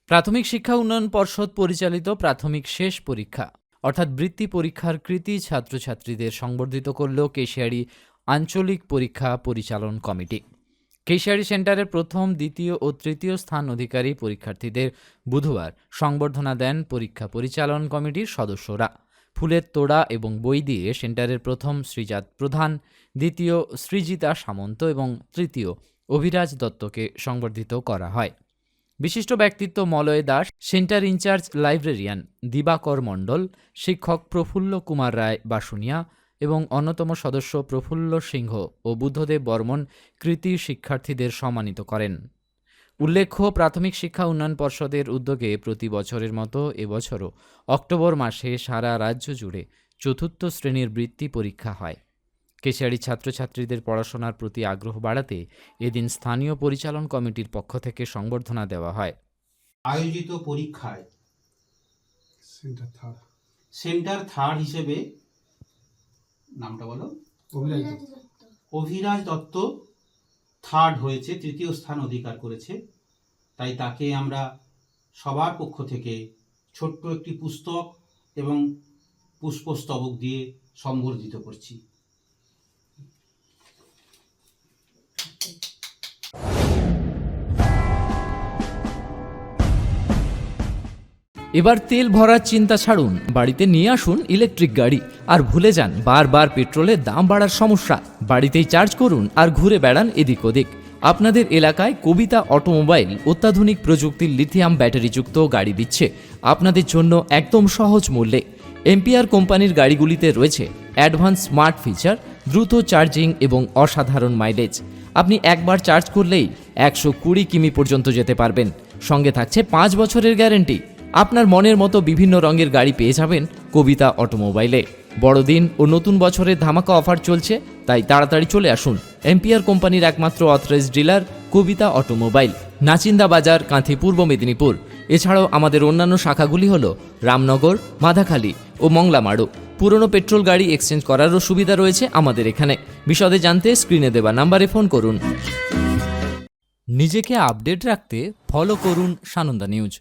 প্রাথমিক শিক্ষা উন্নয়ন পর্ষদ পরিচালিত প্রাথমিক শেষ পরীক্ষা অর্থাৎ বৃত্তি পরীক্ষার কৃতী ছাত্রছাত্রীদের সংবর্ধিত করল কেশিয়াড়ি আঞ্চলিক পরীক্ষা পরিচালন কমিটি। কেশিয়াড়ি সেন্টারের প্রথম, দ্বিতীয় ও তৃতীয় স্থান অধিকারী পরীক্ষার্থীদের বুধবার সংবর্ধনা দেন পরীক্ষা পরিচালন কমিটির সদস্যরা। ফুলের তোড়া এবং বই দিয়ে সেন্টারের প্রথম শ্রীজাত প্রধান, দ্বিতীয় সৃজিতা সামন্ত এবং তৃতীয় অভিরাজ দত্তকে সংবর্ধিত করা হয়। বিশিষ্ট ব্যক্তিত্ব Malay Das, centre in charge librarian Dibakar Mondal, শিক্ষক প্রফুল্ল কুমার রায় বাসুনিয়া এবং অন্যতম সদস্য প্রফুল্ল সিংহ ও বুদ্ধদেব বর্মন কৃতী শিক্ষার্থীদের সম্মানিত করেন। উল্লেখ্য, প্রাথমিক শিক্ষা উন্নয়ন পর্ষদের উদ্যোগে প্রতি বছরের মতো এবছরও অক্টোবর মাসে সারা রাজ্য জুড়ে চতুর্থ শ্রেণীর বৃত্তি পরীক্ষা হয়। কেশিয়াড়ি ছাত্রছাত্রীদের পড়াশোনার প্রতি আগ্রহ বাড়াতে এদিন স্থানীয় পরিচালন কমিটির পক্ষ থেকে সংবর্ধনা দেওয়া হয়। আয়োজিত পরীক্ষায় সেন্টার থার্ড হিসেবে নামটা বলো, অভিরাজ দত্ত থার্ড হয়েছে, তৃতীয় স্থান অধিকার করেছে। তাই তাকে আমরা সবার পক্ষ থেকে ছোট্ট একটি পুস্তক এবং পুষ্পস্তবক দিয়ে সম্বর্ধিত করছি। এবার তেল ভরার চিন্তা ছাড়ুন, বাড়িতে নিয়ে আসুন ইলেকট্রিক গাড়ি। আর ভুলে যান বারবার পেট্রোলের দাম বাড়ার সমস্যা। বাড়িতেই চার্জ করুন আর ঘুরে বেড়ান এদিক ওদিক। আপনাদের এলাকায় কবিতা অটোমোবাইল অত্যাধুনিক প্রযুক্তির লিথিয়াম ব্যাটারিযুক্ত গাড়ি দিচ্ছে আপনাদের জন্য একদম সহজ মূল্যে। এম্পিয়ার কোম্পানির গাড়িগুলিতে রয়েছে অ্যাডভান্স স্মার্ট ফিচার, দ্রুত চার্জিং এবং অসাধারণ মাইলেজ। আপনি একবার চার্জ করলেই 120 কিমি পর্যন্ত যেতে পারবেন। সঙ্গে থাকছে 5 বছরের গ্যারেন্টি। আপনার মনের মতো বিভিন্ন রঙের গাড়ি পেয়ে যাবেন কবিতা অটোমোবাইলে। বড়দিন ও নতুন বছরের ধামাকা অফার চলছে, তাই তাড়াতাড়ি চলে আসুন এম্পিয়ার কোম্পানির একমাত্র অথরাইজড ডিলার কবিতা অটোমোবাইল, নাচিন্দা বাজার, কাঁথি, পূর্ব মেদিনীপুর। এছাড়াও আমাদের অন্যান্য শাখাগুলি হল রামনগর, মাধাখালী ও মংলামাড়ু। পুরনো পেট্রোল গাড়ি এক্সচেঞ্জ করারও সুবিধা রয়েছে আমাদের এখানে। বিশদে জানতে স্ক্রিনে দেওয়া নাম্বারে ফোন করুন। নিজেকে আপডেট রাখতে ফলো করুন সানন্দা নিউজ।